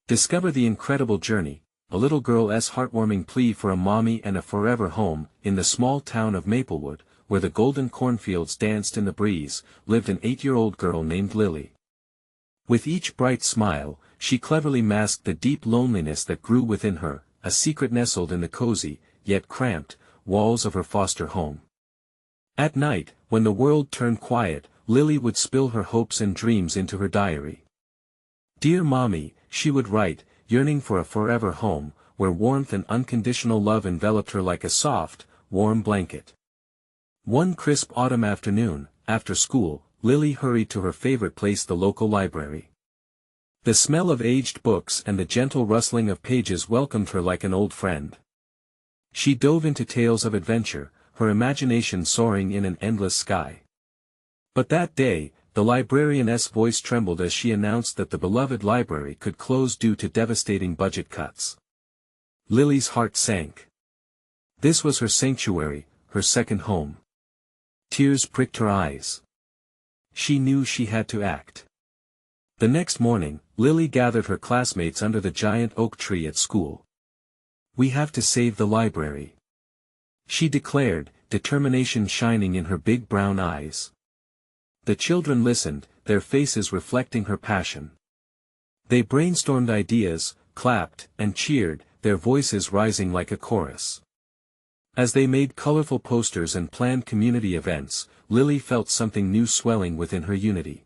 Discover the incredible journey, a little girl's heartwarming plea for a mommy and a forever home. In the small town of Maplewood, where the golden cornfields danced in the breeze, lived an 8-year-old girl named Lily. With each bright smile, she cleverly masked the deep loneliness that grew within her, a secret nestled in the cozy, yet cramped, walls of her foster home. At night, when the world turned quiet, Lily would spill her hopes and dreams into her diary. "Dear Mommy," she would write, yearning for a forever home, where warmth and unconditional love enveloped her like a soft, warm blanket. One crisp autumn afternoon, after school, Lily hurried to her favorite place, the local library. The smell of aged books and the gentle rustling of pages welcomed her like an old friend. She dove into tales of adventure, her imagination soaring in an endless sky. But that day, the librarian's voice trembled as she announced that the beloved library could close due to devastating budget cuts. Lily's heart sank. This was her sanctuary, her second home. Tears pricked her eyes. She knew she had to act. The next morning, Lily gathered her classmates under the giant oak tree at school. "We have to save the library," she declared, determination shining in her big brown eyes. The children listened, their faces reflecting her passion. They brainstormed ideas, clapped, and cheered, their voices rising like a chorus. As they made colorful posters and planned community events, Lily felt something new swelling within her unity.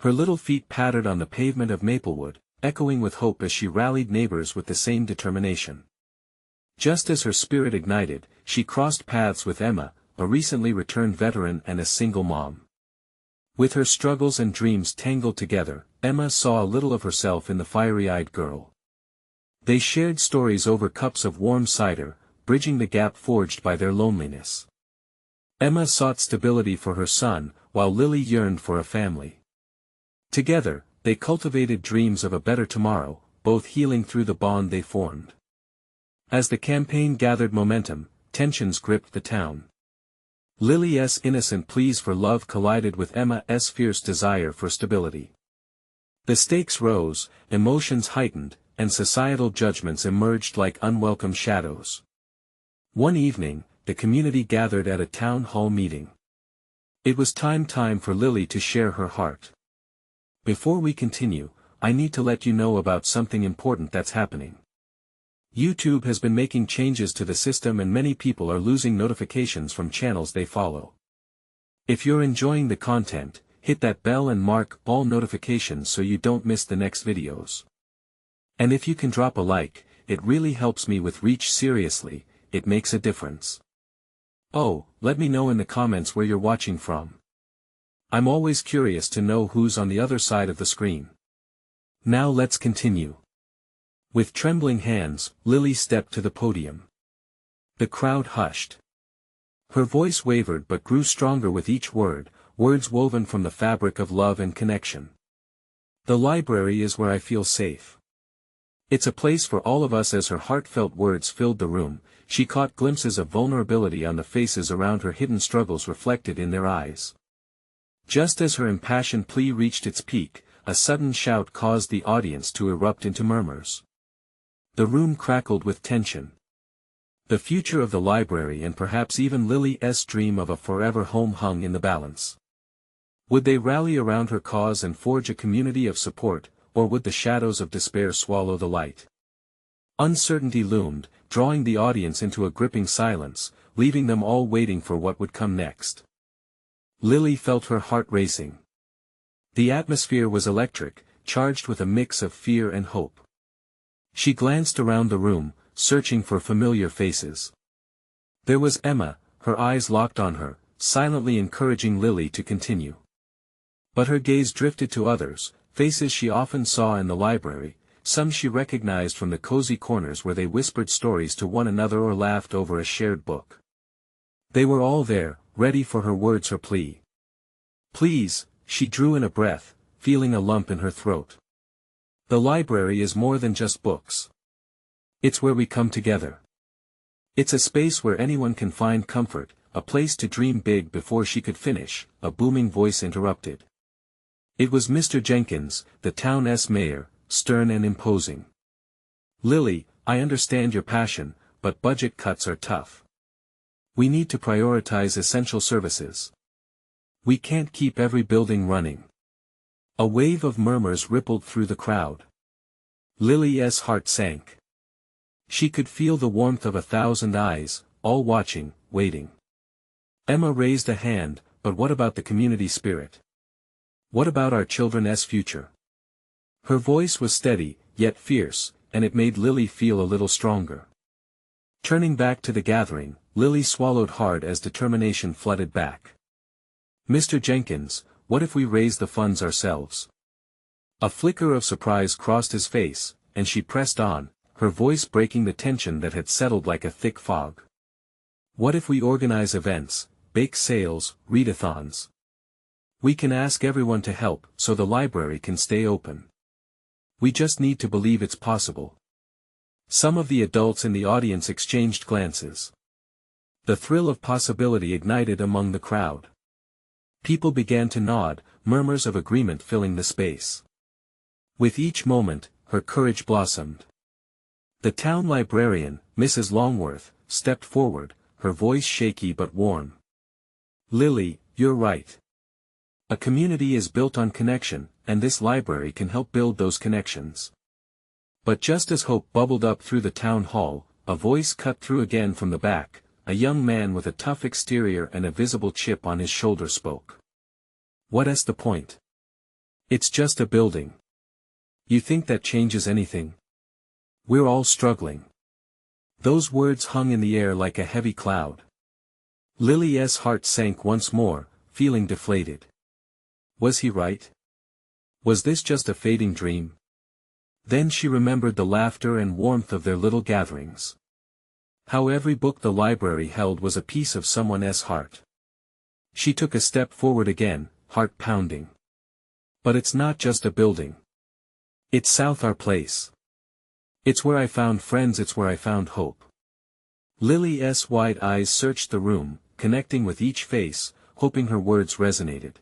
Her little feet pattered on the pavement of Maplewood, echoing with hope as she rallied neighbors with the same determination. Just as her spirit ignited, she crossed paths with Emma, a recently returned veteran and a single mom. With her struggles and dreams tangled together, Emma saw a little of herself in the fiery-eyed girl. They shared stories over cups of warm cider, bridging the gap forged by their loneliness. Emma sought stability for her son, while Lily yearned for a family. Together, they cultivated dreams of a better tomorrow, both healing through the bond they formed. As the campaign gathered momentum, tensions gripped the town. Lily's innocent pleas for love collided with Emma's fierce desire for stability. The stakes rose, emotions heightened, and societal judgments emerged like unwelcome shadows. One evening, the community gathered at a town hall meeting. It was time for Lily to share her heart. "Before we continue, I need to let you know about something important that's happening. YouTube has been making changes to the system and many people are losing notifications from channels they follow. If you're enjoying the content, hit that bell and mark all notifications so you don't miss the next videos. And if you can drop a like, it really helps me with reach. Seriously, it makes a difference. Oh, let me know in the comments where you're watching from. I'm always curious to know who's on the other side of the screen. Now let's continue." With trembling hands, Lily stepped to the podium. The crowd hushed. Her voice wavered but grew stronger with each word, words woven from the fabric of love and connection. "The library is where I feel safe. It's a place for all of us." As her heartfelt words filled the room, she caught glimpses of vulnerability on the faces around her, hidden struggles reflected in their eyes. Just as her impassioned plea reached its peak, a sudden shout caused the audience to erupt into murmurs. The room crackled with tension. The future of the library and perhaps even Lily's dream of a forever home hung in the balance. Would they rally around her cause and forge a community of support, or would the shadows of despair swallow the light? Uncertainty loomed, drawing the audience into a gripping silence, leaving them all waiting for what would come next. Lily felt her heart racing. The atmosphere was electric, charged with a mix of fear and hope. She glanced around the room, searching for familiar faces. There was Emma, her eyes locked on her, silently encouraging Lily to continue. But her gaze drifted to others, faces she often saw in the library, some she recognized from the cozy corners where they whispered stories to one another or laughed over a shared book. They were all there, ready for her words, her plea. "Please," she drew in a breath, feeling a lump in her throat. "The library is more than just books. It's where we come together. It's a space where anyone can find comfort, a place to dream big." Before she could finish, a booming voice interrupted. It was Mr. Jenkins, the town's mayor, stern and imposing. "Lily, I understand your passion, but budget cuts are tough. We need to prioritize essential services. We can't keep every building running." A wave of murmurs rippled through the crowd. Lily's heart sank. She could feel the warmth of 1,000 eyes, all watching, waiting. Emma raised a hand, "But what about the community spirit? What about our children's future?" Her voice was steady, yet fierce, and it made Lily feel a little stronger. Turning back to the gathering, Lily swallowed hard as determination flooded back. "Mr. Jenkins, what if we raise the funds ourselves?" A flicker of surprise crossed his face, and she pressed on, her voice breaking the tension that had settled like a thick fog. "What if we organize events, bake sales, readathons? We can ask everyone to help, so the library can stay open. We just need to believe it's possible." Some of the adults in the audience exchanged glances. The thrill of possibility ignited among the crowd. People began to nod, murmurs of agreement filling the space. With each moment, her courage blossomed. The town librarian, Mrs. Longworth, stepped forward, her voice shaky but warm. "Lily, you're right. A community is built on connection, and this library can help build those connections." But just as hope bubbled up through the town hall, a voice cut through again from the back. A young man with a tough exterior and a visible chip on his shoulder spoke. "What's the point? It's just a building. You think that changes anything? We're all struggling." Those words hung in the air like a heavy cloud. Lily's heart sank once more, feeling deflated. Was he right? Was this just a fading dream? Then she remembered the laughter and warmth of their little gatherings. How every book the library held was a piece of someone's heart. She took a step forward again, heart pounding. "But it's not just a building. It's South our place. It's where I found friends, it's where I found hope." Lily's wide eyes searched the room, connecting with each face, hoping her words resonated.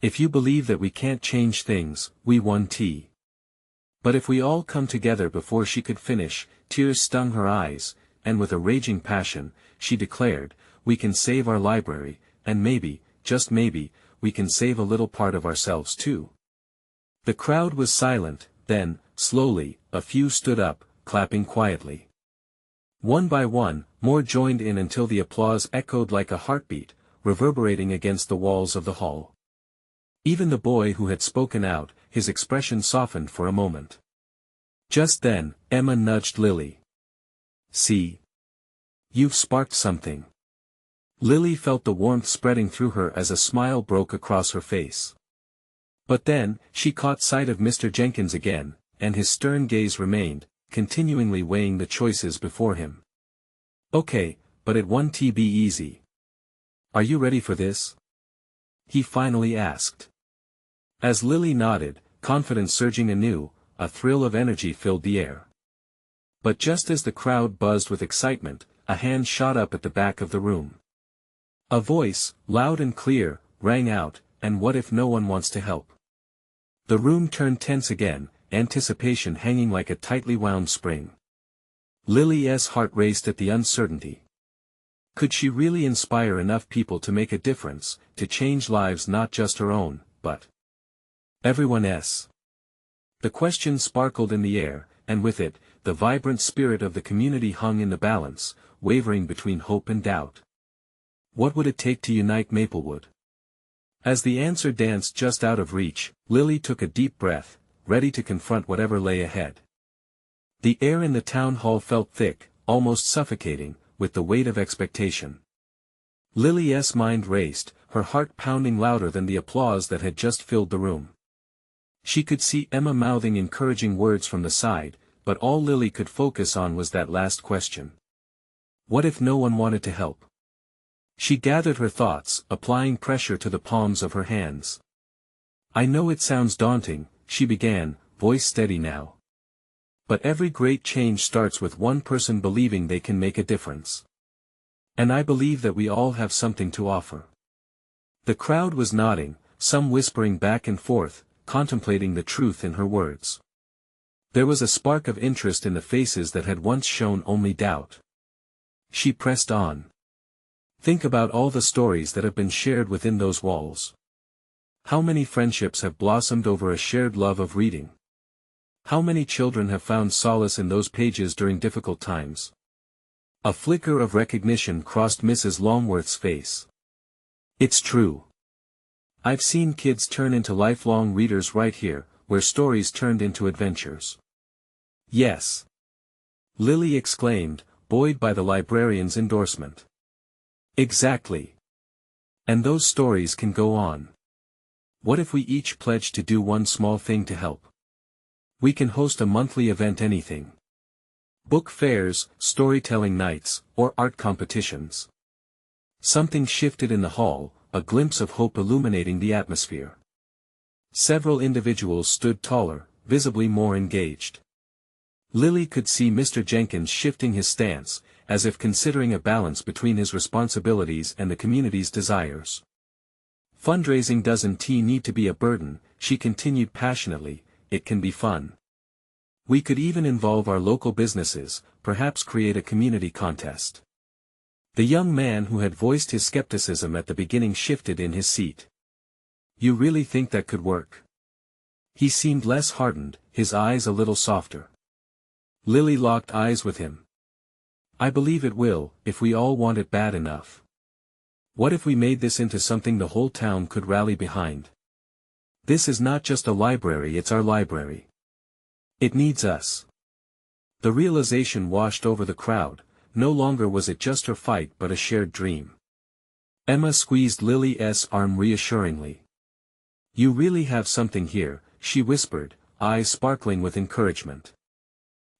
"If you believe that we can't change things, we won tea." But if we all come together. Before she could finish, tears stung her eyes, and with a raging passion, she declared, "We can save our library, and maybe, just maybe, we can save a little part of ourselves too." The crowd was silent, then, slowly, a few stood up, clapping quietly. One by one, more joined in until the applause echoed like a heartbeat, reverberating against the walls of the hall. Even the boy who had spoken out, his expression softened for a moment. Just then, Emma nudged Lily. "See? You've sparked something." Lily felt the warmth spreading through her as a smile broke across her face. But then, she caught sight of Mr. Jenkins again, and his stern gaze remained, continually weighing the choices before him. "Okay, but it won't be easy. Are you ready for this?" he finally asked. As Lily nodded, confidence surging anew, a thrill of energy filled the air. But just as the crowd buzzed with excitement, a hand shot up at the back of the room. A voice, loud and clear, rang out, "And what if no one wants to help?" The room turned tense again, anticipation hanging like a tightly wound spring. Lily's heart raced at the uncertainty. Could she really inspire enough people to make a difference, to change lives, not just her own, but everyone's? The question sparkled in the air, and with it, the vibrant spirit of the community hung in the balance, wavering between hope and doubt. What would it take to unite Maplewood? As the answer danced just out of reach, Lily took a deep breath, ready to confront whatever lay ahead. The air in the town hall felt thick, almost suffocating, with the weight of expectation. Lily's mind raced, her heart pounding louder than the applause that had just filled the room. She could see Emma mouthing encouraging words from the side, but all Lily could focus on was that last question. What if no one wanted to help? She gathered her thoughts, applying pressure to the palms of her hands. "I know it sounds daunting," she began, voice steady now. "But every great change starts with one person believing they can make a difference. And I believe that we all have something to offer." The crowd was nodding, some whispering back and forth, contemplating the truth in her words. There was a spark of interest in the faces that had once shown only doubt. She pressed on. Think about all the stories that have been shared within those walls. How many friendships have blossomed over a shared love of reading? How many children have found solace in those pages during difficult times? A flicker of recognition crossed Mrs. Longworth's face. It's true. I've seen kids turn into lifelong readers right here, where stories turned into adventures. Yes. Lily exclaimed, buoyed by the librarian's endorsement. Exactly. And those stories can go on. What if we each pledge to do one small thing to help? We can host a monthly event, anything. Book fairs, storytelling nights, or art competitions. Something shifted in the hall, a glimpse of hope illuminating the atmosphere. Several individuals stood taller, visibly more engaged. Lily could see Mr. Jenkins shifting his stance, as if considering a balance between his responsibilities and the community's desires. Fundraising doesn't need to be a burden, she continued passionately, it can be fun. We could even involve our local businesses, perhaps create a community contest. The young man who had voiced his skepticism at the beginning shifted in his seat. You really think that could work? He seemed less hardened, his eyes a little softer. Lily locked eyes with him. I believe it will, if we all want it bad enough. What if we made this into something the whole town could rally behind? This is not just a library, it's our library. It needs us. The realization washed over the crowd, no longer was it just her fight but a shared dream. Emma squeezed Lily's arm reassuringly. You really have something here, she whispered, eyes sparkling with encouragement.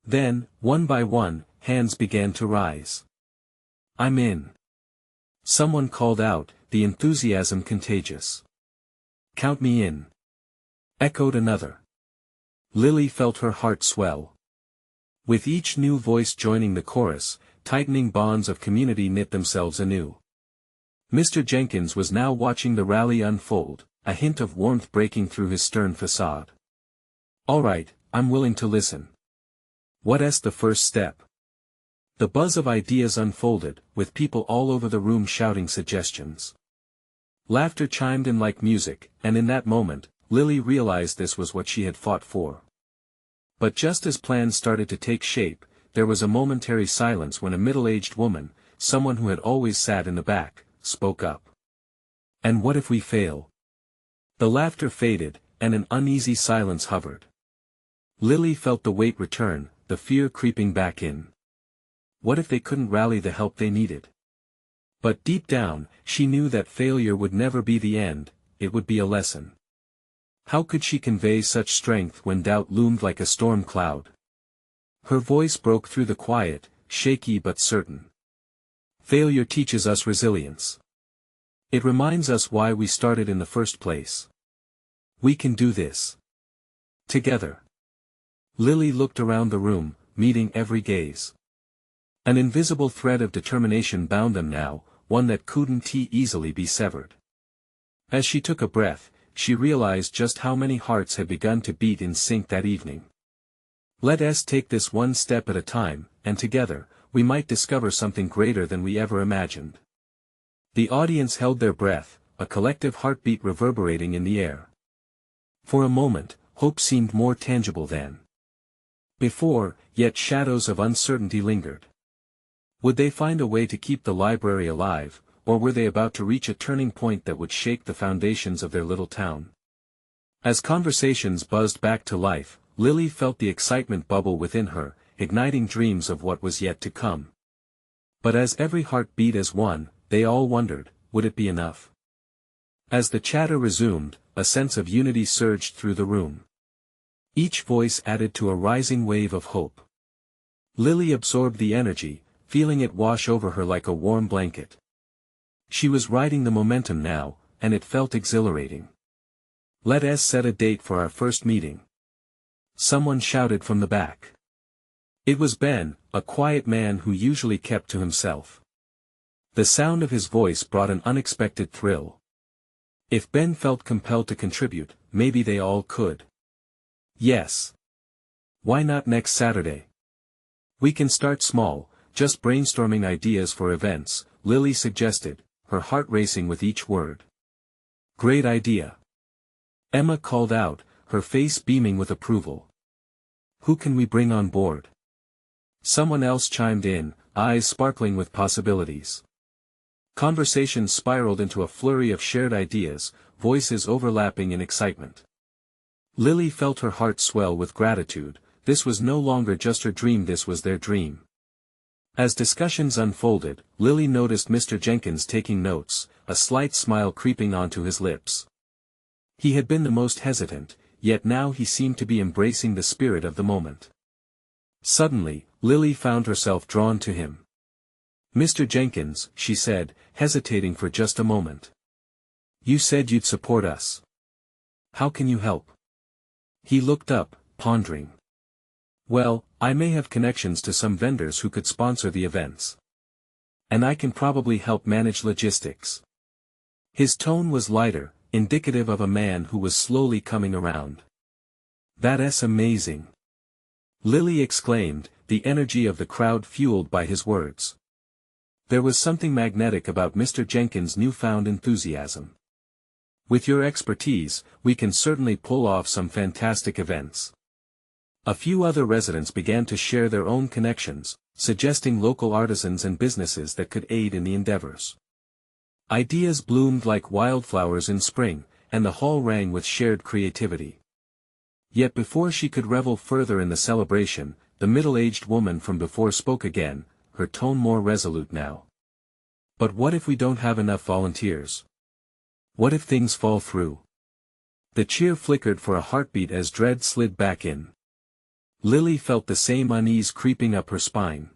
Then, one by one, hands began to rise. I'm in. Someone called out, the enthusiasm contagious. Count me in. Echoed another. Lily felt her heart swell. With each new voice joining the chorus, tightening bonds of community knit themselves anew. Mr. Jenkins was now watching the rally unfold, a hint of warmth breaking through his stern facade. All right, I'm willing to listen. What's the first step? The buzz of ideas unfolded, with people all over the room shouting suggestions. Laughter chimed in like music, and in that moment, Lily realized this was what she had fought for. But just as plans started to take shape, there was a momentary silence when a middle-aged woman, someone who had always sat in the back, spoke up. And what if we fail? The laughter faded, and an uneasy silence hovered. Lily felt the weight return, the fear creeping back in. What if they couldn't rally the help they needed? But deep down, she knew that failure would never be the end, it would be a lesson. How could she convey such strength when doubt loomed like a storm cloud? Her voice broke through the quiet, shaky but certain. Failure teaches us resilience. It reminds us why we started in the first place. We can do this. Together. Lily looked around the room, meeting every gaze. An invisible thread of determination bound them now, one that couldn't easily be severed. As she took a breath, she realized just how many hearts had begun to beat in sync that evening. Let us take this one step at a time, and together, we might discover something greater than we ever imagined. The audience held their breath, a collective heartbeat reverberating in the air. For a moment, hope seemed more tangible than before, yet shadows of uncertainty lingered. Would they find a way to keep the library alive, or were they about to reach a turning point that would shake the foundations of their little town? As conversations buzzed back to life, Lily felt the excitement bubble within her, igniting dreams of what was yet to come. But as every heart beat as one, they all wondered, would it be enough? As the chatter resumed, a sense of unity surged through the room. Each voice added to a rising wave of hope. Lily absorbed the energy, feeling it wash over her like a warm blanket. She was riding the momentum now, and it felt exhilarating. Let us set a date for our first meeting. Someone shouted from the back. It was Ben, a quiet man who usually kept to himself. The sound of his voice brought an unexpected thrill. If Ben felt compelled to contribute, maybe they all could. Yes. Why not next Saturday? We can start small, just brainstorming ideas for events, Lily suggested, her heart racing with each word. Great idea. Emma called out, her face beaming with approval. Who can we bring on board? Someone else chimed in, eyes sparkling with possibilities. Conversations spiraled into a flurry of shared ideas, voices overlapping in excitement. Lily felt her heart swell with gratitude. This was no longer just her dream, this was their dream. As discussions unfolded, Lily noticed Mr. Jenkins taking notes, a slight smile creeping onto his lips. He had been the most hesitant, yet now he seemed to be embracing the spirit of the moment. Suddenly, Lily found herself drawn to him. Mr. Jenkins, she said, hesitating for just a moment. You said you'd support us. How can you help? He looked up, pondering. Well, I may have connections to some vendors who could sponsor the events. And I can probably help manage logistics. His tone was lighter, indicative of a man who was slowly coming around. That's amazing. Lily exclaimed, the energy of the crowd fueled by his words. There was something magnetic about Mr. Jenkins' newfound enthusiasm. With your expertise, we can certainly pull off some fantastic events. A few other residents began to share their own connections, suggesting local artisans and businesses that could aid in the endeavors. Ideas bloomed like wildflowers in spring, and the hall rang with shared creativity. Yet before she could revel further in the celebration, the middle-aged woman from before spoke again, her tone more resolute now. But what if we don't have enough volunteers? What if things fall through? The cheer flickered for a heartbeat as dread slid back in. Lily felt the same unease creeping up her spine.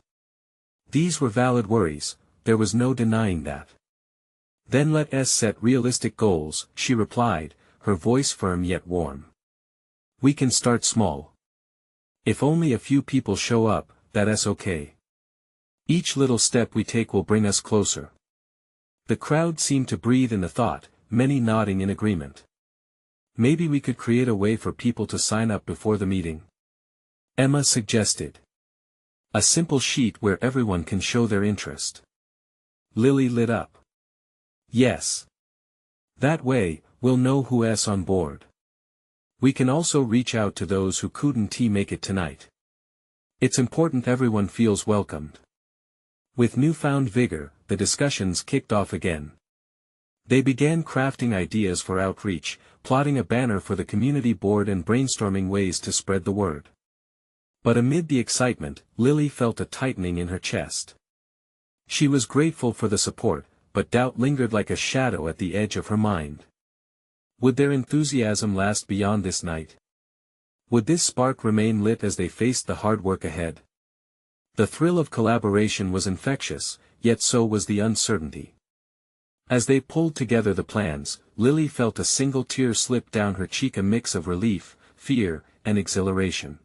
These were valid worries, there was no denying that. Then let us set realistic goals, she replied, her voice firm yet warm. We can start small. If only a few people show up, that's okay. Each little step we take will bring us closer. The crowd seemed to breathe in the thought, many nodding in agreement. Maybe we could create a way for people to sign up before the meeting. Emma suggested. A simple sheet where everyone can show their interest. Lily lit up. Yes. That way, we'll know who's on board. We can also reach out to those who couldn't make it tonight. It's important everyone feels welcomed. With newfound vigor, the discussions kicked off again. They began crafting ideas for outreach, plotting a banner for the community board and brainstorming ways to spread the word. But amid the excitement, Lily felt a tightening in her chest. She was grateful for the support, but doubt lingered like a shadow at the edge of her mind. Would their enthusiasm last beyond this night? Would this spark remain lit as they faced the hard work ahead? The thrill of collaboration was infectious, yet so was the uncertainty. As they pulled together the plans, Lily felt a single tear slip down her cheek, a mix of relief, fear, and exhilaration.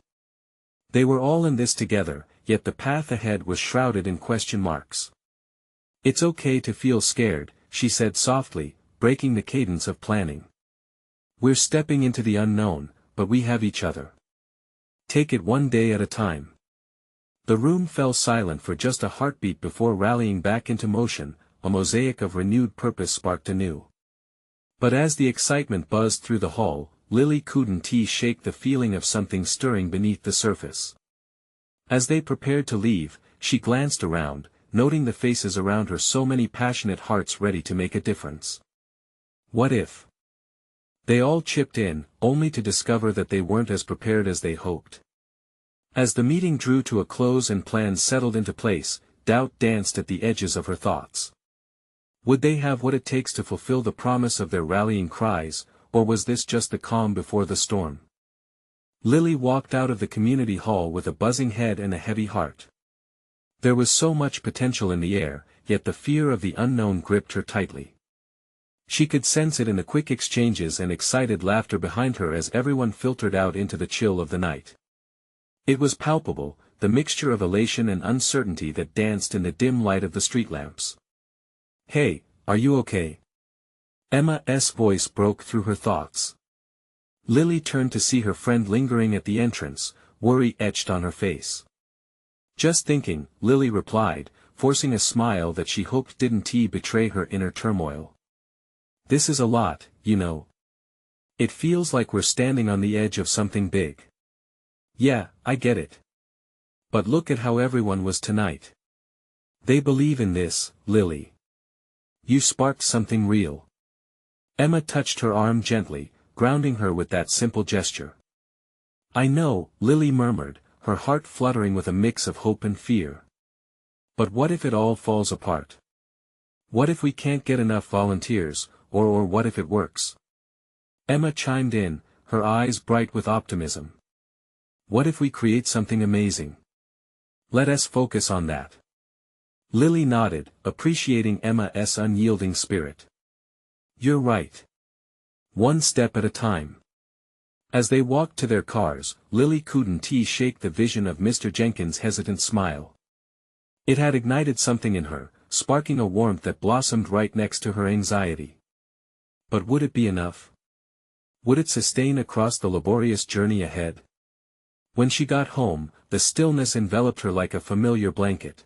They were all in this together, yet the path ahead was shrouded in question marks. It's okay to feel scared, she said softly, breaking the cadence of planning. We're stepping into the unknown, but we have each other. Take it one day at a time. The room fell silent for just a heartbeat before rallying back into motion, a mosaic of renewed purpose sparked anew. But as the excitement buzzed through the hall, Lily couldn't shake the feeling of something stirring beneath the surface. As they prepared to leave, she glanced around, noting the faces around her, so many passionate hearts ready to make a difference. What if? They all chipped in, only to discover that they weren't as prepared as they hoped. As the meeting drew to a close and plans settled into place, doubt danced at the edges of her thoughts. Would they have what it takes to fulfill the promise of their rallying cries, or was this just the calm before the storm? Lily walked out of the community hall with a buzzing head and a heavy heart. There was so much potential in the air, yet the fear of the unknown gripped her tightly. She could sense it in the quick exchanges and excited laughter behind her as everyone filtered out into the chill of the night. It was palpable, the mixture of elation and uncertainty that danced in the dim light of the street lamps. Hey, are you okay? Emma's voice broke through her thoughts. Lily turned to see her friend lingering at the entrance, worry etched on her face. Just thinking, Lily replied, forcing a smile that she hoped didn't betray her inner turmoil. This is a lot, you know. It feels like we're standing on the edge of something big. Yeah, I get it. But look at how everyone was tonight. They believe in this, Lily. You sparked something real. Emma touched her arm gently, grounding her with that simple gesture. I know, Lily murmured, her heart fluttering with a mix of hope and fear. But what if it all falls apart? What if we can't get enough volunteers, or what if it works? Emma chimed in, her eyes bright with optimism. What if we create something amazing? Let us focus on that. Lily nodded, appreciating Emma's unyielding spirit. You're right. One step at a time. As they walked to their cars, Lily couldn't shake the vision of Mr. Jenkins' hesitant smile. It had ignited something in her, sparking a warmth that blossomed right next to her anxiety. But would it be enough? Would it sustain across the laborious journey ahead? When she got home, the stillness enveloped her like a familiar blanket.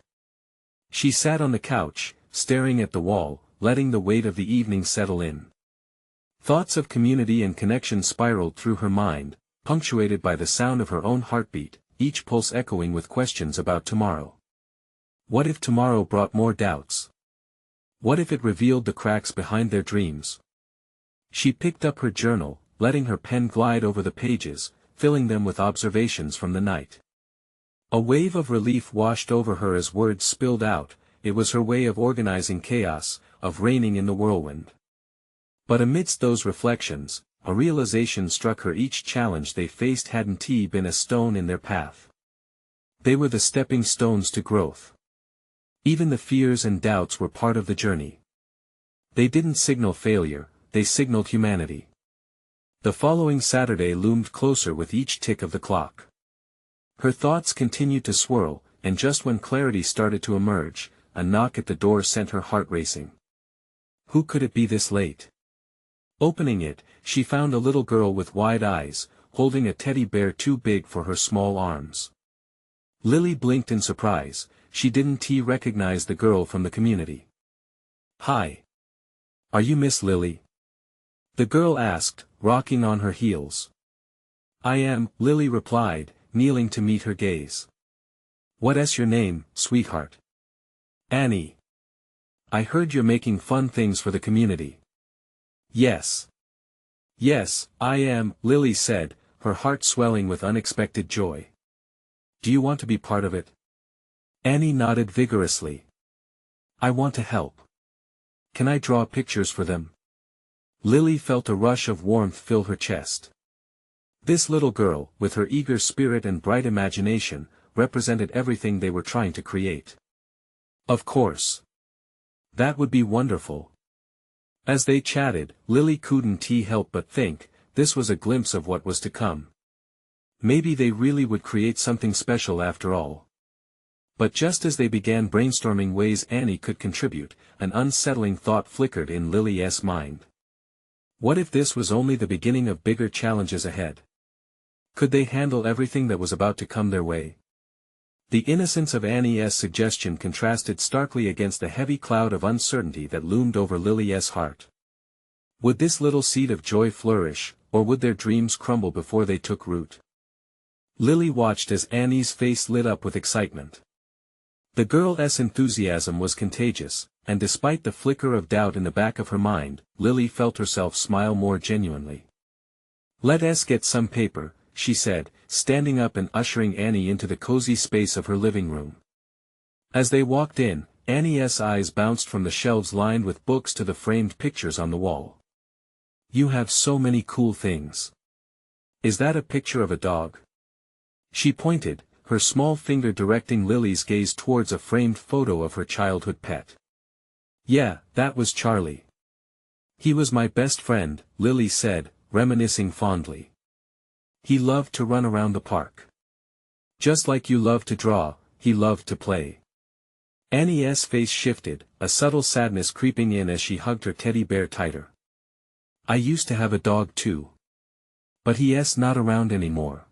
She sat on the couch, staring at the wall, letting the weight of the evening settle in. Thoughts of community and connection spiraled through her mind, punctuated by the sound of her own heartbeat, each pulse echoing with questions about tomorrow. What if tomorrow brought more doubts? What if it revealed the cracks behind their dreams? She picked up her journal, letting her pen glide over the pages, filling them with observations from the night. A wave of relief washed over her as words spilled out. It was her way of organizing chaos, of reigning in the whirlwind. But amidst those reflections, a realization struck her: each challenge they faced hadn't been a stone in their path. They were the stepping stones to growth. Even the fears and doubts were part of the journey. They didn't signal failure, they signaled humanity. The following Saturday loomed closer with each tick of the clock. Her thoughts continued to swirl, and just when clarity started to emerge, a knock at the door sent her heart racing. Who could it be this late? Opening it, she found a little girl with wide eyes, holding a teddy bear too big for her small arms. Lily blinked in surprise. She didn't recognize the girl from the community. Hi. Are you Miss Lily? The girl asked, rocking on her heels. I am, Lily replied, kneeling to meet her gaze. What's your name, sweetheart? Annie. I heard you're making fun things for the community. Yes. Yes, I am, Lily said, her heart swelling with unexpected joy. Do you want to be part of it? Annie nodded vigorously. I want to help. Can I draw pictures for them? Lily felt a rush of warmth fill her chest. This little girl, with her eager spirit and bright imagination, represented everything they were trying to create. Of course. That would be wonderful. As they chatted, Lily couldn't help but think, this was a glimpse of what was to come. Maybe they really would create something special after all. But just as they began brainstorming ways Annie could contribute, an unsettling thought flickered in Lily's mind. What if this was only the beginning of bigger challenges ahead? Could they handle everything that was about to come their way? The innocence of Annie's suggestion contrasted starkly against the heavy cloud of uncertainty that loomed over Lily's heart. Would this little seed of joy flourish, or would their dreams crumble before they took root? Lily watched as Annie's face lit up with excitement. The girl's enthusiasm was contagious, and despite the flicker of doubt in the back of her mind, Lily felt herself smile more genuinely. Let's get some paper, she said, standing up and ushering Annie into the cozy space of her living room. As they walked in, Annie's eyes bounced from the shelves lined with books to the framed pictures on the wall. You have so many cool things. Is that a picture of a dog? She pointed, her small finger directing Lily's gaze towards a framed photo of her childhood pet. Yeah, that was Charlie. He was my best friend, Lily said, reminiscing fondly. He loved to run around the park. Just like you love to draw, he loved to play. Annie's face shifted, a subtle sadness creeping in as she hugged her teddy bear tighter. I used to have a dog too. But he's not around anymore.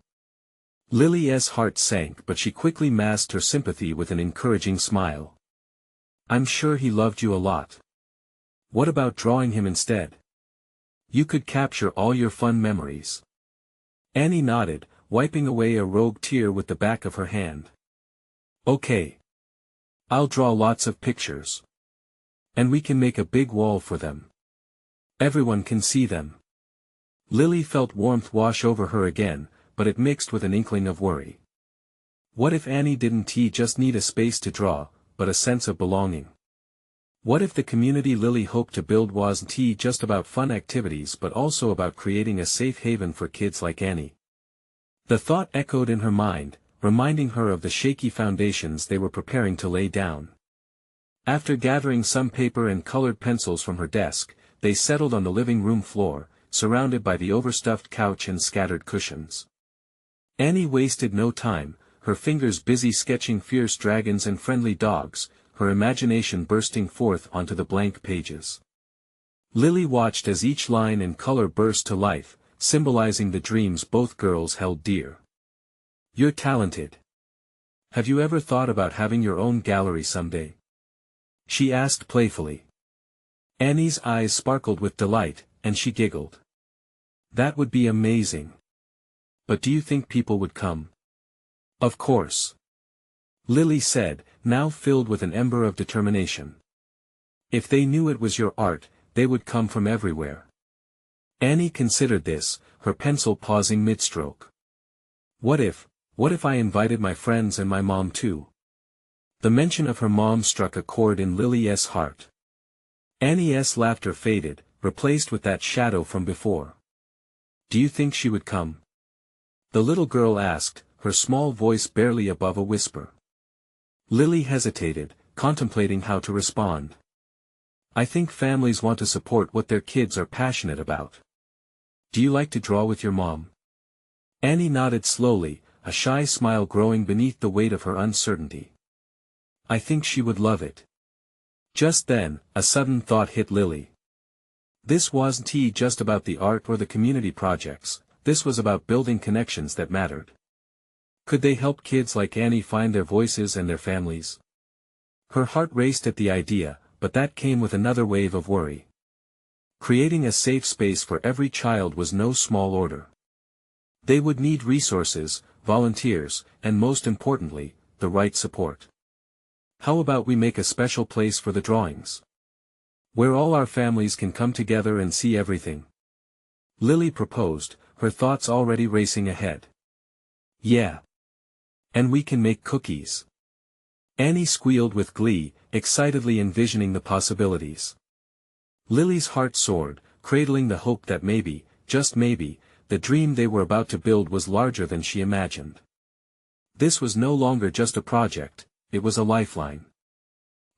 Lily's heart sank, but she quickly masked her sympathy with an encouraging smile. I'm sure he loved you a lot. What about drawing him instead? You could capture all your fun memories. Annie nodded, wiping away a rogue tear with the back of her hand. Okay. I'll draw lots of pictures. And we can make a big wall for them. Everyone can see them. Lily felt warmth wash over her again, but it mixed with an inkling of worry. What if Annie didn't just need a space to draw, but a sense of belonging? What if the community Lily hoped to build wasn't just about fun activities but also about creating a safe haven for kids like Annie? The thought echoed in her mind, reminding her of the shaky foundations they were preparing to lay down. After gathering some paper and colored pencils from her desk, they settled on the living room floor, surrounded by the overstuffed couch and scattered cushions. Annie wasted no time, her fingers busy sketching fierce dragons and friendly dogs, her imagination bursting forth onto the blank pages. Lily watched as each line and color burst to life, symbolizing the dreams both girls held dear. You're talented. Have you ever thought about having your own gallery someday? She asked playfully. Annie's eyes sparkled with delight, and she giggled. That would be amazing. But do you think people would come? Of course. Lily said, now filled with an ember of determination. If they knew it was your art, they would come from everywhere. Annie considered this, her pencil pausing mid-stroke. What if I invited my friends and my mom too? The mention of her mom struck a chord in Lily's heart. Annie's laughter faded, replaced with that shadow from before. Do you think she would come? The little girl asked, her small voice barely above a whisper. Lily hesitated, contemplating how to respond. I think families want to support what their kids are passionate about. Do you like to draw with your mom? Annie nodded slowly, a shy smile growing beneath the weight of her uncertainty. I think she would love it. Just then, a sudden thought hit Lily. This wasn't just about the art or the community projects, this was about building connections that mattered. Could they help kids like Annie find their voices and their families? Her heart raced at the idea, but that came with another wave of worry. Creating a safe space for every child was no small order. They would need resources, volunteers, and most importantly, the right support. How about we make a special place for the drawings? Where all our families can come together and see everything. Lily proposed, her thoughts already racing ahead. Yeah. And we can make cookies. Annie squealed with glee, excitedly envisioning the possibilities. Lily's heart soared, cradling the hope that maybe, just maybe, the dream they were about to build was larger than she imagined. This was no longer just a project, it was a lifeline.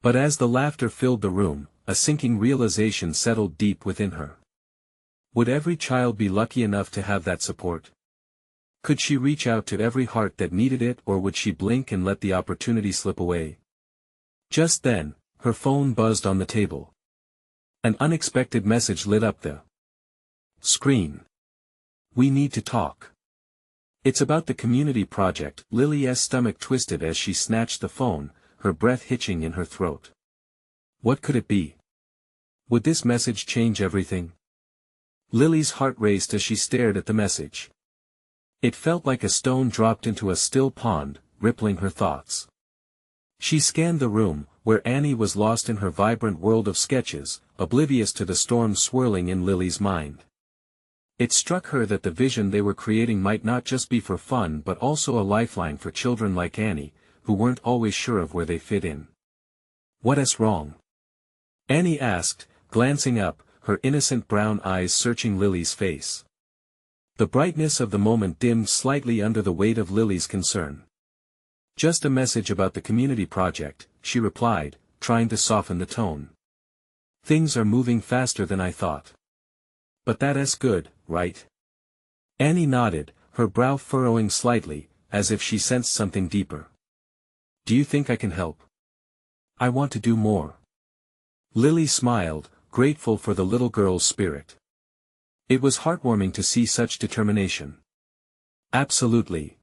But as the laughter filled the room, a sinking realization settled deep within her. Would every child be lucky enough to have that support? Could she reach out to every heart that needed it, or would she blink and let the opportunity slip away? Just then, her phone buzzed on the table. An unexpected message lit up the screen. We need to talk. It's about the community project. Lily's stomach twisted as she snatched the phone, her breath hitching in her throat. What could it be? Would this message change everything? Lily's heart raced as she stared at the message. It felt like a stone dropped into a still pond, rippling her thoughts. She scanned the room, where Annie was lost in her vibrant world of sketches, oblivious to the storm swirling in Lily's mind. It struck her that the vision they were creating might not just be for fun but also a lifeline for children like Annie, who weren't always sure of where they fit in. What's wrong? Annie asked, glancing up, her innocent brown eyes searching Lily's face. The brightness of the moment dimmed slightly under the weight of Lily's concern. Just a message about the community project, she replied, trying to soften the tone. Things are moving faster than I thought. But that's good, right? Annie nodded, her brow furrowing slightly, as if she sensed something deeper. Do you think I can help? I want to do more. Lily smiled, grateful for the little girl's spirit. It was heartwarming to see such determination. Absolutely.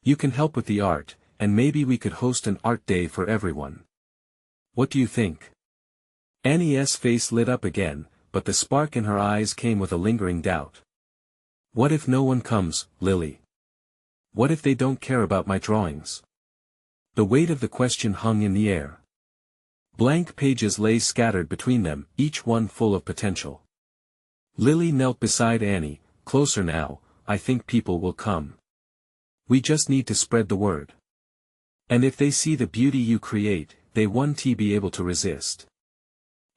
You can help with the art, and maybe we could host an art day for everyone. What do you think? Annie's face lit up again, but the spark in her eyes came with a lingering doubt. What if no one comes, Lily? What if they don't care about my drawings? The weight of the question hung in the air. Blank pages lay scattered between them, each one full of potential. Lily knelt beside Annie. Closer now, I think people will come. We just need to spread the word. And if they see the beauty you create, they won't be able to resist.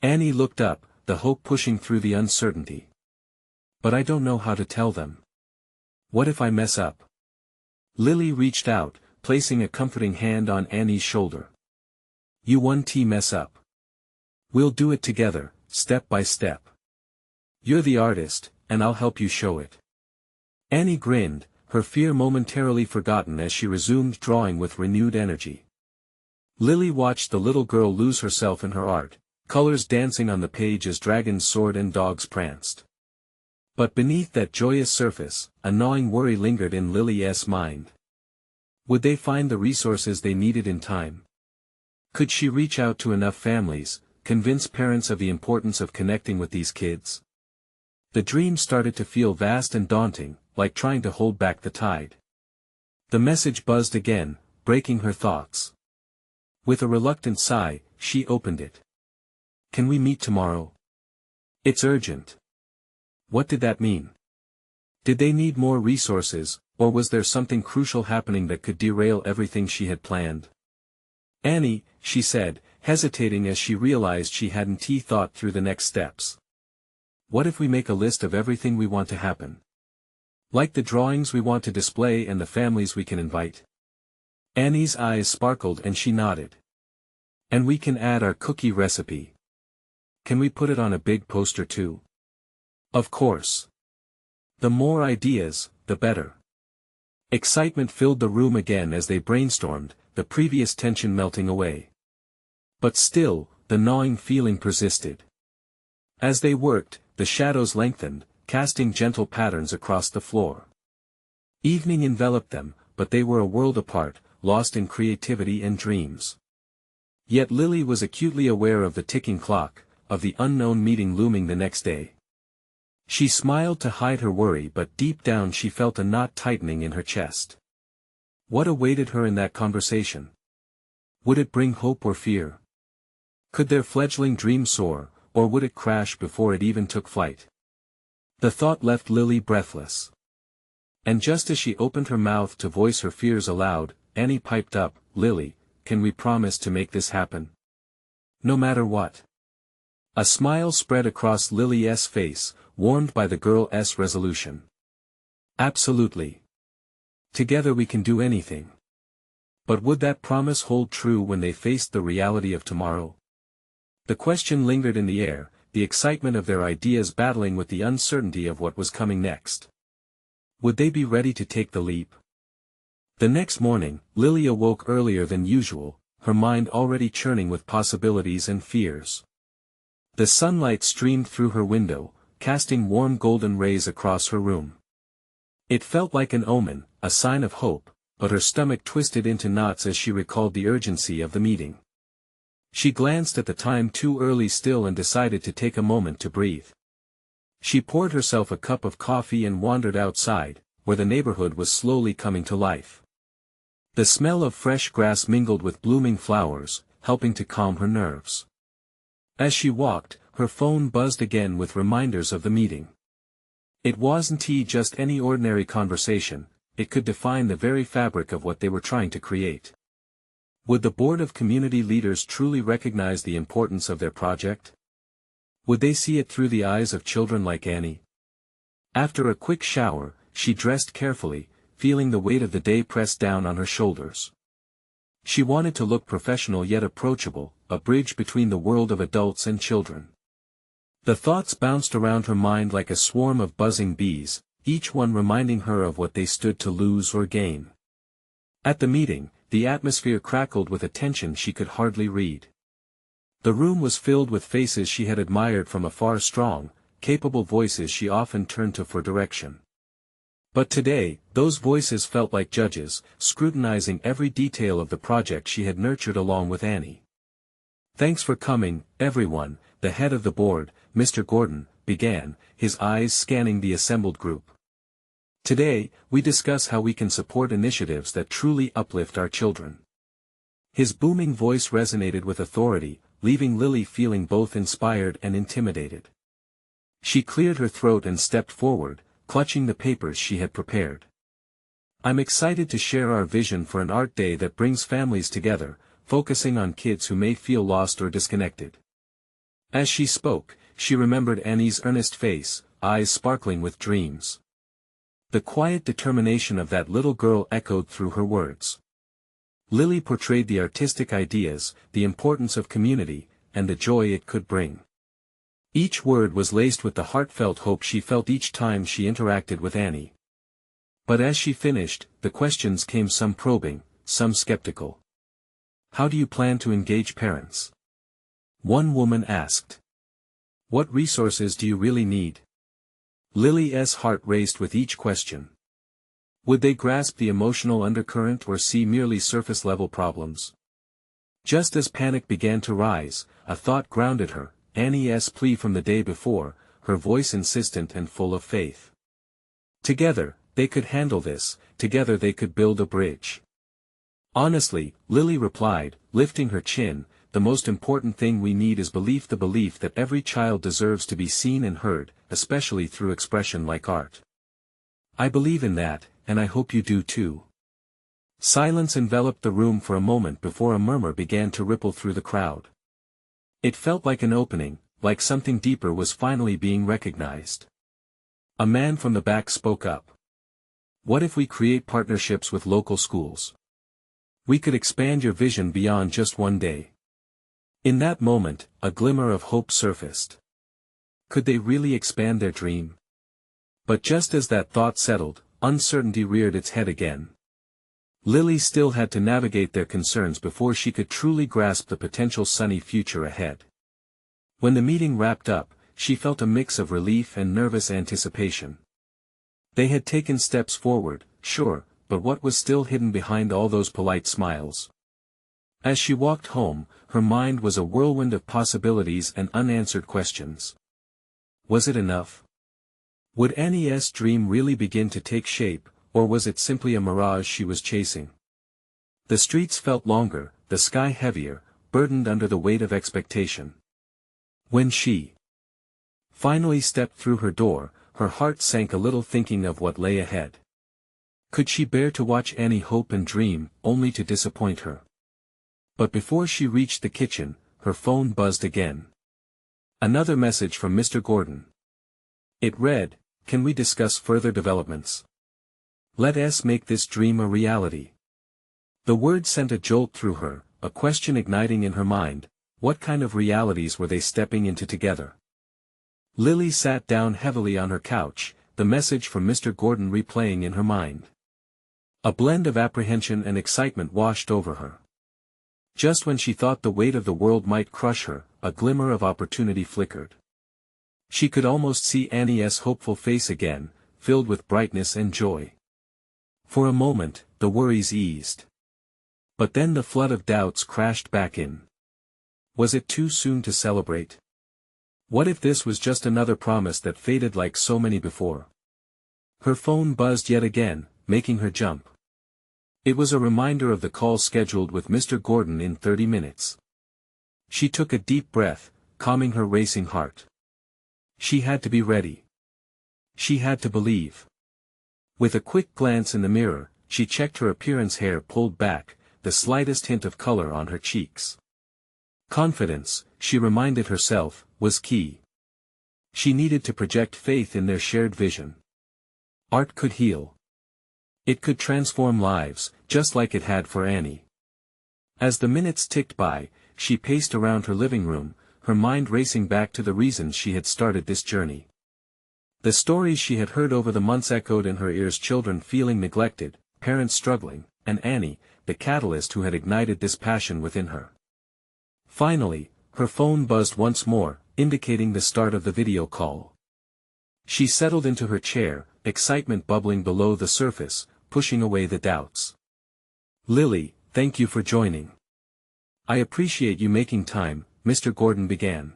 Annie looked up, the hope pushing through the uncertainty. But I don't know how to tell them. What if I mess up? Lily reached out, placing a comforting hand on Annie's shoulder. You won't mess up. We'll do it together, step by step. You're the artist, and I'll help you show it. Annie grinned, her fear momentarily forgotten as she resumed drawing with renewed energy. Lily watched the little girl lose herself in her art, colors dancing on the page as dragons soared and dogs pranced. But beneath that joyous surface, a gnawing worry lingered in Lily's mind. Would they find the resources they needed in time? Could she reach out to enough families, convince parents of the importance of connecting with these kids? The dream started to feel vast and daunting, like trying to hold back the tide. The message buzzed again, breaking her thoughts. With a reluctant sigh, she opened it. Can we meet tomorrow? It's urgent. What did that mean? Did they need more resources, or was there something crucial happening that could derail everything she had planned? Annie, she said, hesitating as she realized she hadn't thought through the next steps. What if we make a list of everything we want to happen? Like the drawings we want to display and the families we can invite? Annie's eyes sparkled and she nodded. And we can add our cookie recipe. Can we put it on a big poster too? Of course. The more ideas, the better. Excitement filled the room again as they brainstormed, the previous tension melting away. But still, the gnawing feeling persisted. As they worked, the shadows lengthened, casting gentle patterns across the floor. Evening enveloped them, but they were a world apart, lost in creativity and dreams. Yet Lily was acutely aware of the ticking clock, of the unknown meeting looming the next day. She smiled to hide her worry, but deep down she felt a knot tightening in her chest. What awaited her in that conversation? Would it bring hope or fear? Could their fledgling dream soar, or would it crash before it even took flight? The thought left Lily breathless. And just as she opened her mouth to voice her fears aloud, Annie piped up, Lily, can we promise to make this happen? No matter what. A smile spread across Lily's face, warmed by the girl's resolution. Absolutely. Together we can do anything. But would that promise hold true when they faced the reality of tomorrow? The question lingered in the air, the excitement of their ideas battling with the uncertainty of what was coming next. Would they be ready to take the leap? The next morning, Lily awoke earlier than usual, her mind already churning with possibilities and fears. The sunlight streamed through her window, casting warm golden rays across her room. It felt like an omen, a sign of hope, but her stomach twisted into knots as she recalled the urgency of the meeting. She glanced at the time too early still and decided to take a moment to breathe. She poured herself a cup of coffee and wandered outside, where the neighborhood was slowly coming to life. The smell of fresh grass mingled with blooming flowers, helping to calm her nerves. As she walked, her phone buzzed again with reminders of the meeting. It wasn't just any ordinary conversation, it could define the very fabric of what they were trying to create. Would the board of community leaders truly recognize the importance of their project? Would they see it through the eyes of children like Annie? After a quick shower, she dressed carefully, feeling the weight of the day pressed down on her shoulders. She wanted to look professional yet approachable, a bridge between the world of adults and children. The thoughts bounced around her mind like a swarm of buzzing bees, each one reminding her of what they stood to lose or gain. At the meeting, the atmosphere crackled with a tension she could hardly read. The room was filled with faces she had admired from afar, strong, capable voices she often turned to for direction. But today, those voices felt like judges, scrutinizing every detail of the project she had nurtured along with Annie. "Thanks for coming, everyone," the head of the board, Mr. Gordon, began, his eyes scanning the assembled group. "Today, we discuss how we can support initiatives that truly uplift our children." His booming voice resonated with authority, leaving Lily feeling both inspired and intimidated. She cleared her throat and stepped forward, clutching the papers she had prepared. "I'm excited to share our vision for an art day that brings families together, focusing on kids who may feel lost or disconnected." As she spoke, she remembered Annie's earnest face, eyes sparkling with dreams. The quiet determination of that little girl echoed through her words. Lily portrayed the artistic ideas, the importance of community, and the joy it could bring. Each word was laced with the heartfelt hope she felt each time she interacted with Annie. But as she finished, the questions came, some probing, some skeptical. "How do you plan to engage parents?" one woman asked. "What resources do you really need?" Lily's heart raced with each question. Would they grasp the emotional undercurrent or see merely surface-level problems? Just as panic began to rise, a thought grounded her, Annie's plea from the day before, her voice insistent and full of faith. Together, they could handle this, together they could build a bridge. "Honestly," Lily replied, lifting her chin, "the most important thing we need is belief, the belief that every child deserves to be seen and heard, especially through expression like art. I believe in that, and I hope you do too." Silence enveloped the room for a moment before a murmur began to ripple through the crowd. It felt like an opening, like something deeper was finally being recognized. A man from the back spoke up. "What if we create partnerships with local schools? We could expand your vision beyond just one day." In that moment, a glimmer of hope surfaced. Could they really expand their dream? But just as that thought settled, uncertainty reared its head again. Lily still had to navigate their concerns before she could truly grasp the potential sunny future ahead. When the meeting wrapped up, she felt a mix of relief and nervous anticipation. They had taken steps forward, sure, but what was still hidden behind all those polite smiles? As she walked home, her mind was a whirlwind of possibilities and unanswered questions. Was it enough? Would Annie's dream really begin to take shape, or was it simply a mirage she was chasing? The streets felt longer, the sky heavier, burdened under the weight of expectation. When she finally stepped through her door, her heart sank a little thinking of what lay ahead. Could she bear to watch Annie hope and dream, only to disappoint her? But before she reached the kitchen, her phone buzzed again. Another message from Mr. Gordon. It read, "Can we discuss further developments? Let us make this dream a reality." The word sent a jolt through her, a question igniting in her mind: what kind of realities were they stepping into together? Lily sat down heavily on her couch, the message from Mr. Gordon replaying in her mind. A blend of apprehension and excitement washed over her. Just when she thought the weight of the world might crush her, a glimmer of opportunity flickered. She could almost see Annie's hopeful face again, filled with brightness and joy. For a moment, the worries eased. But then the flood of doubts crashed back in. Was it too soon to celebrate? What if this was just another promise that faded like so many before? Her phone buzzed yet again, making her jump. It was a reminder of the call scheduled with Mr. Gordon in 30 minutes. She took a deep breath, calming her racing heart. She had to be ready. She had to believe. With a quick glance in the mirror, she checked her appearance, hair pulled back, the slightest hint of color on her cheeks. Confidence, she reminded herself, was key. She needed to project faith in their shared vision. Art could heal. It could transform lives, just like it had for Annie. As the minutes ticked by, she paced around her living room, her mind racing back to the reasons she had started this journey. The stories she had heard over the months echoed in her ears: children feeling neglected, parents struggling, and Annie, the catalyst who had ignited this passion within her. Finally, her phone buzzed once more, indicating the start of the video call. She settled into her chair, excitement bubbling below the surface, pushing away the doubts. "Lily, thank you for joining. I appreciate you making time," Mr. Gordon began.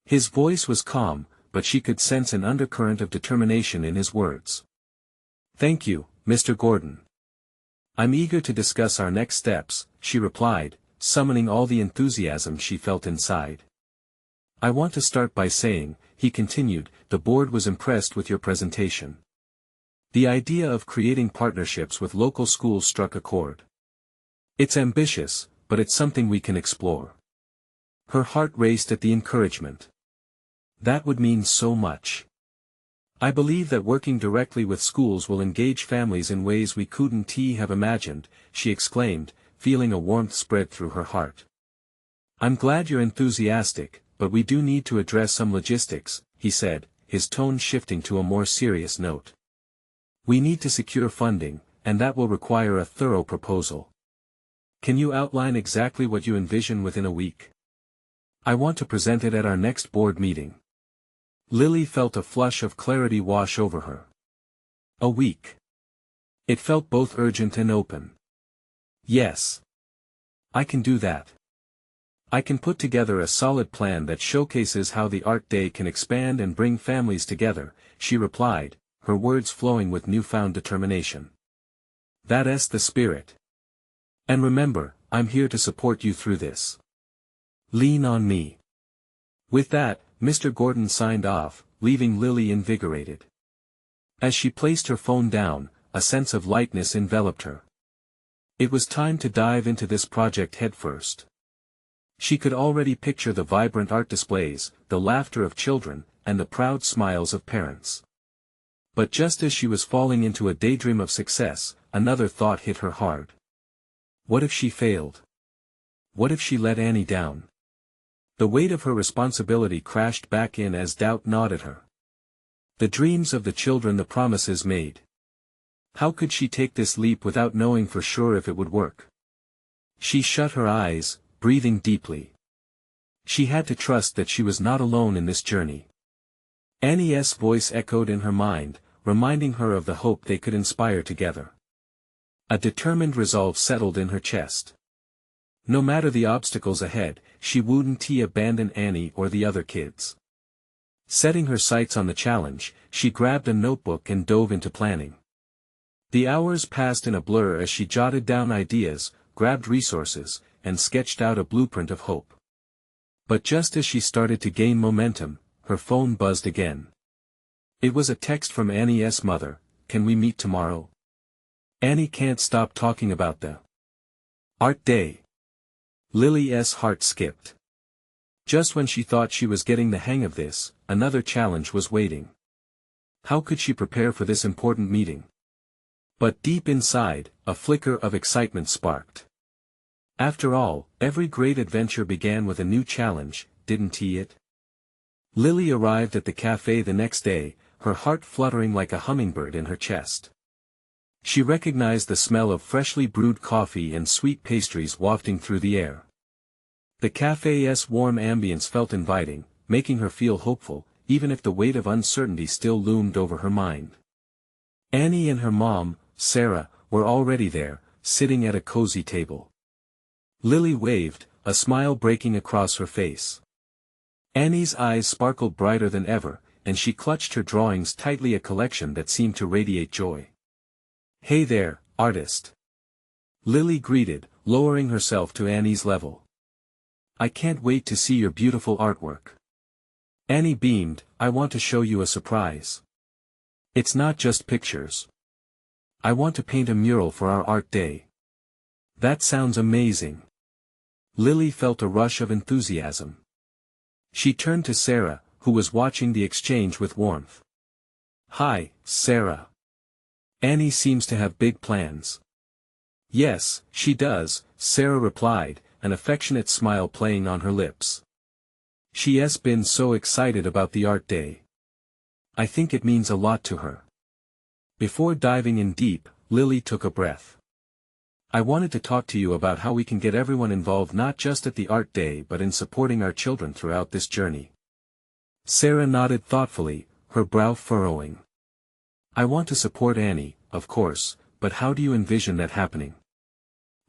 His voice was calm, but she could sense an undercurrent of determination in his words. "Thank you, Mr. Gordon. I'm eager to discuss our next steps," she replied, summoning all the enthusiasm she felt inside. "I want to start by saying," he continued, "the board was impressed with your presentation. The idea of creating partnerships with local schools struck a chord. It's ambitious, but it's something we can explore." Her heart raced at the encouragement. That would mean so much. "I believe that working directly with schools will engage families in ways we couldn't have imagined," she exclaimed, feeling a warmth spread through her heart. "I'm glad you're enthusiastic, but we do need to address some logistics," he said, his tone shifting to a more serious note. "We need to secure funding, and that will require a thorough proposal. Can you outline exactly what you envision within a week? I want to present it at our next board meeting." Lily felt a flush of clarity wash over her. A week. It felt both urgent and open. "Yes. I can do that. I can put together a solid plan that showcases how the art day can expand and bring families together," she replied, her words flowing with newfound determination. "That's the spirit. And remember, I'm here to support you through this. Lean on me." With that, Mr. Gordon signed off, leaving Lily invigorated. As she placed her phone down, a sense of lightness enveloped her. It was time to dive into this project headfirst. She could already picture the vibrant art displays, the laughter of children, and the proud smiles of parents. But just as she was falling into a daydream of success, another thought hit her hard. What if she failed? What if she let Annie down? The weight of her responsibility crashed back in as doubt gnawed at her. The dreams of the children, the promises made. How could she take this leap without knowing for sure if it would work? She shut her eyes, breathing deeply. She had to trust that she was not alone in this journey. Annie's voice echoed in her mind, reminding her of the hope they could inspire together. A determined resolve settled in her chest. No matter the obstacles ahead, she wouldn't abandon Annie or the other kids. Setting her sights on the challenge, she grabbed a notebook and dove into planning. The hours passed in a blur as she jotted down ideas, grabbed resources, and sketched out a blueprint of hope. But just as she started to gain momentum, her phone buzzed again. It was a text from Annie's mother. "Can we meet tomorrow? Annie can't stop talking about the art day." Lily's heart skipped. Just when she thought she was getting the hang of this, another challenge was waiting. How could she prepare for this important meeting? But deep inside, a flicker of excitement sparked. After all, every great adventure began with a new challenge, didn't it? Lily arrived at the cafe the next day, her heart fluttering like a hummingbird in her chest. She recognized the smell of freshly brewed coffee and sweet pastries wafting through the air. The cafe's warm ambience felt inviting, making her feel hopeful, even if the weight of uncertainty still loomed over her mind. Annie and her mom, Sarah, were already there, sitting at a cozy table. Lily waved, a smile breaking across her face. Annie's eyes sparkled brighter than ever, and she clutched her drawings tightly, a collection that seemed to radiate joy. "Hey there, artist," Lily greeted, lowering herself to Annie's level. "I can't wait to see your beautiful artwork." Annie beamed, "I want to show you a surprise. It's not just pictures. I want to paint a mural for our art day." "That sounds amazing." Lily felt a rush of enthusiasm. She turned to Sarah, who was watching the exchange with warmth. "Hi, Sarah. Annie seems to have big plans." "Yes, she does," Sarah replied, an affectionate smile playing on her lips. "She's been so excited about the art day. I think it means a lot to her." Before diving in deep, Lily took a breath. "I wanted to talk to you about how we can get everyone involved, not just at the art day but in supporting our children throughout this journey." Sarah nodded thoughtfully, her brow furrowing. I want to support Annie, of course, but how do you envision that happening?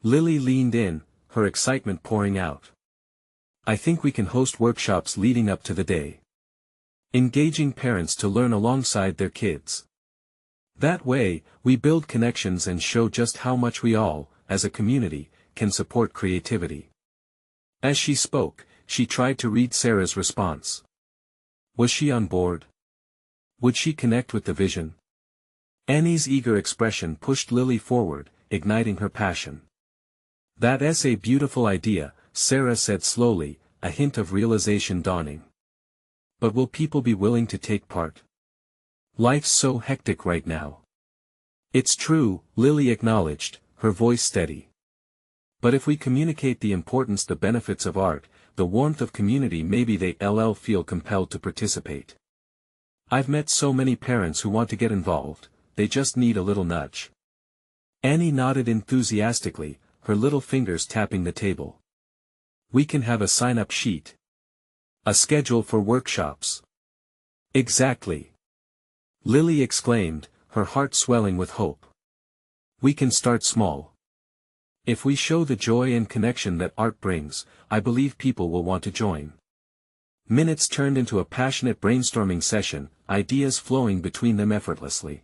Lily leaned in, her excitement pouring out. I think we can host workshops leading up to the day. Engaging parents to learn alongside their kids. That way, we build connections and show just how much we all, as a community, can support creativity. As she spoke, she tried to read Sarah's response. Was she on board? Would she connect with the vision? Annie's eager expression pushed Lily forward, igniting her passion. That's a beautiful idea, Sarah said slowly, a hint of realization dawning. But will people be willing to take part? Life's so hectic right now. It's true, Lily acknowledged, her voice steady. But if we communicate the importance, the benefits of art, the warmth of community, maybe they'll feel compelled to participate. I've met so many parents who want to get involved, they just need a little nudge. Annie nodded enthusiastically, her little fingers tapping the table. We can have a sign-up sheet. A schedule for workshops. Exactly. Lily exclaimed, her heart swelling with hope. We can start small. If we show the joy and connection that art brings, I believe people will want to join. Minutes turned into a passionate brainstorming session, ideas flowing between them effortlessly.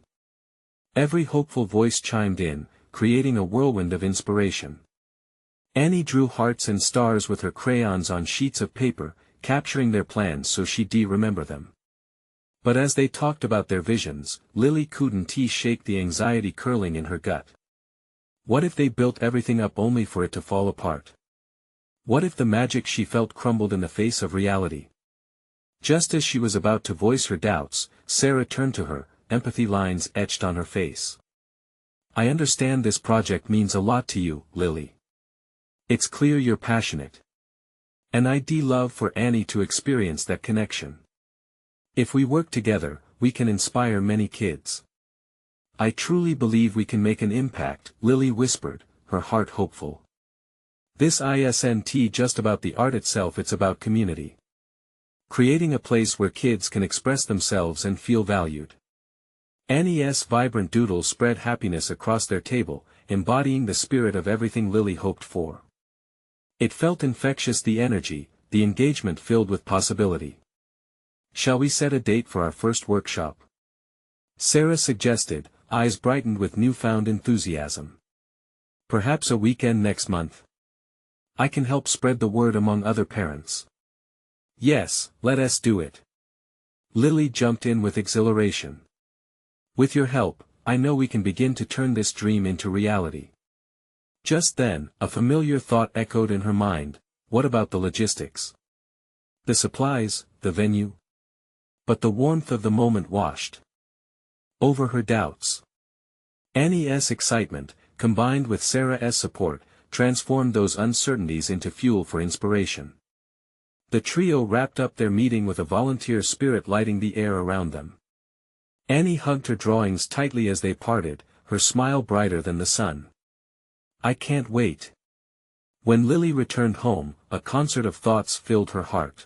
Every hopeful voice chimed in, creating a whirlwind of inspiration. Annie drew hearts and stars with her crayons on sheets of paper, capturing their plans so she'd remember them. But as they talked about their visions, Lily couldn't shake the anxiety curling in her gut. What if they built everything up only for it to fall apart? What if the magic she felt crumbled in the face of reality? Just as she was about to voice her doubts, Sarah turned to her, empathy lines etched on her face. I understand this project means a lot to you, Lily. It's clear you're passionate. And I'd love for Annie to experience that connection. If we work together, we can inspire many kids. I truly believe we can make an impact, Lily whispered, her heart hopeful. This isn't just about the art itself, it's about community. Creating a place where kids can express themselves and feel valued. Annie's vibrant doodles spread happiness across their table, embodying the spirit of everything Lily hoped for. It felt infectious, the energy, the engagement filled with possibility. Shall we set a date for our first workshop? Sarah suggested, eyes brightened with newfound enthusiasm. Perhaps a weekend next month. I can help spread the word among other parents. Yes, let us do it. Lily jumped in with exhilaration. With your help, I know we can begin to turn this dream into reality. Just then, a familiar thought echoed in her mind, what about the logistics? The supplies, the venue? But the warmth of the moment washed over her doubts. Annie's excitement, combined with Sarah's support, transformed those uncertainties into fuel for inspiration. The trio wrapped up their meeting with a volunteer spirit lighting the air around them. Annie hugged her drawings tightly as they parted, her smile brighter than the sun. I can't wait. When Lily returned home, a concert of thoughts filled her heart.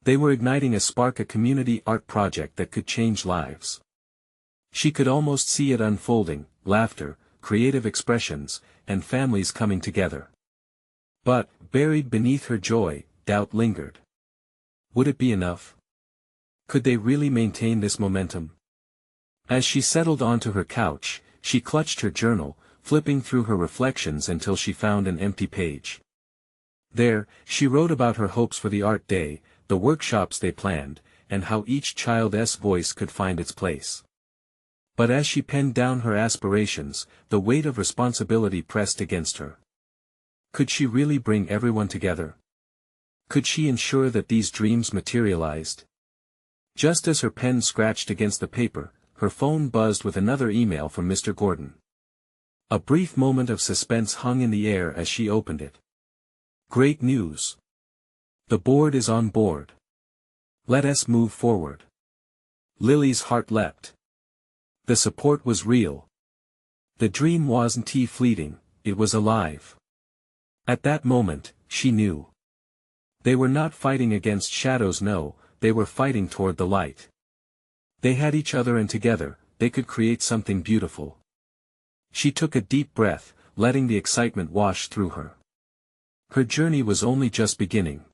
They were igniting a spark, a community art project that could change lives. She could almost see it unfolding, laughter, creative expressions, and families coming together. But, buried beneath her joy, doubt lingered. Would it be enough? Could they really maintain this momentum? As she settled onto her couch, she clutched her journal, flipping through her reflections until she found an empty page. There, she wrote about her hopes for the art day, the workshops they planned, and how each child's voice could find its place. But as she penned down her aspirations, the weight of responsibility pressed against her. Could she really bring everyone together? Could she ensure that these dreams materialized? Just as her pen scratched against the paper, her phone buzzed with another email from Mr. Gordon. A brief moment of suspense hung in the air as she opened it. Great news! The board is on board. Let us move forward. Lily's heart leapt. The support was real. The dream wasn't fleeting, it was alive. At that moment, she knew. They were not fighting against shadows, no, they were fighting toward the light. They had each other, and together, they could create something beautiful. She took a deep breath, letting the excitement wash through her. Her journey was only just beginning.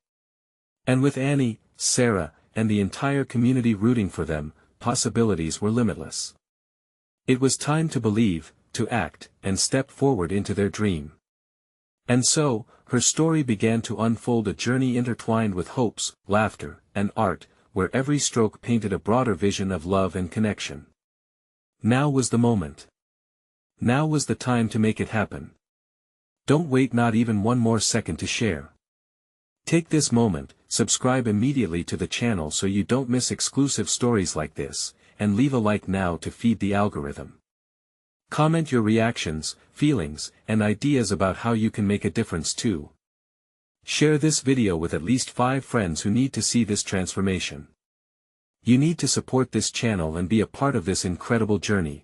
And with Annie, Sarah, and the entire community rooting for them, possibilities were limitless. It was time to believe, to act, and step forward into their dream. And so, her story began to unfold, a journey intertwined with hopes, laughter, and art, where every stroke painted a broader vision of love and connection. Now was the moment. Now was the time to make it happen. Don't wait not even one more second to share. Take this moment, subscribe immediately to the channel so you don't miss exclusive stories like this, and leave a like now to feed the algorithm. Comment your reactions, feelings, and ideas about how you can make a difference too. Share this video with at least 5 friends who need to see this transformation. You need to support this channel and be a part of this incredible journey.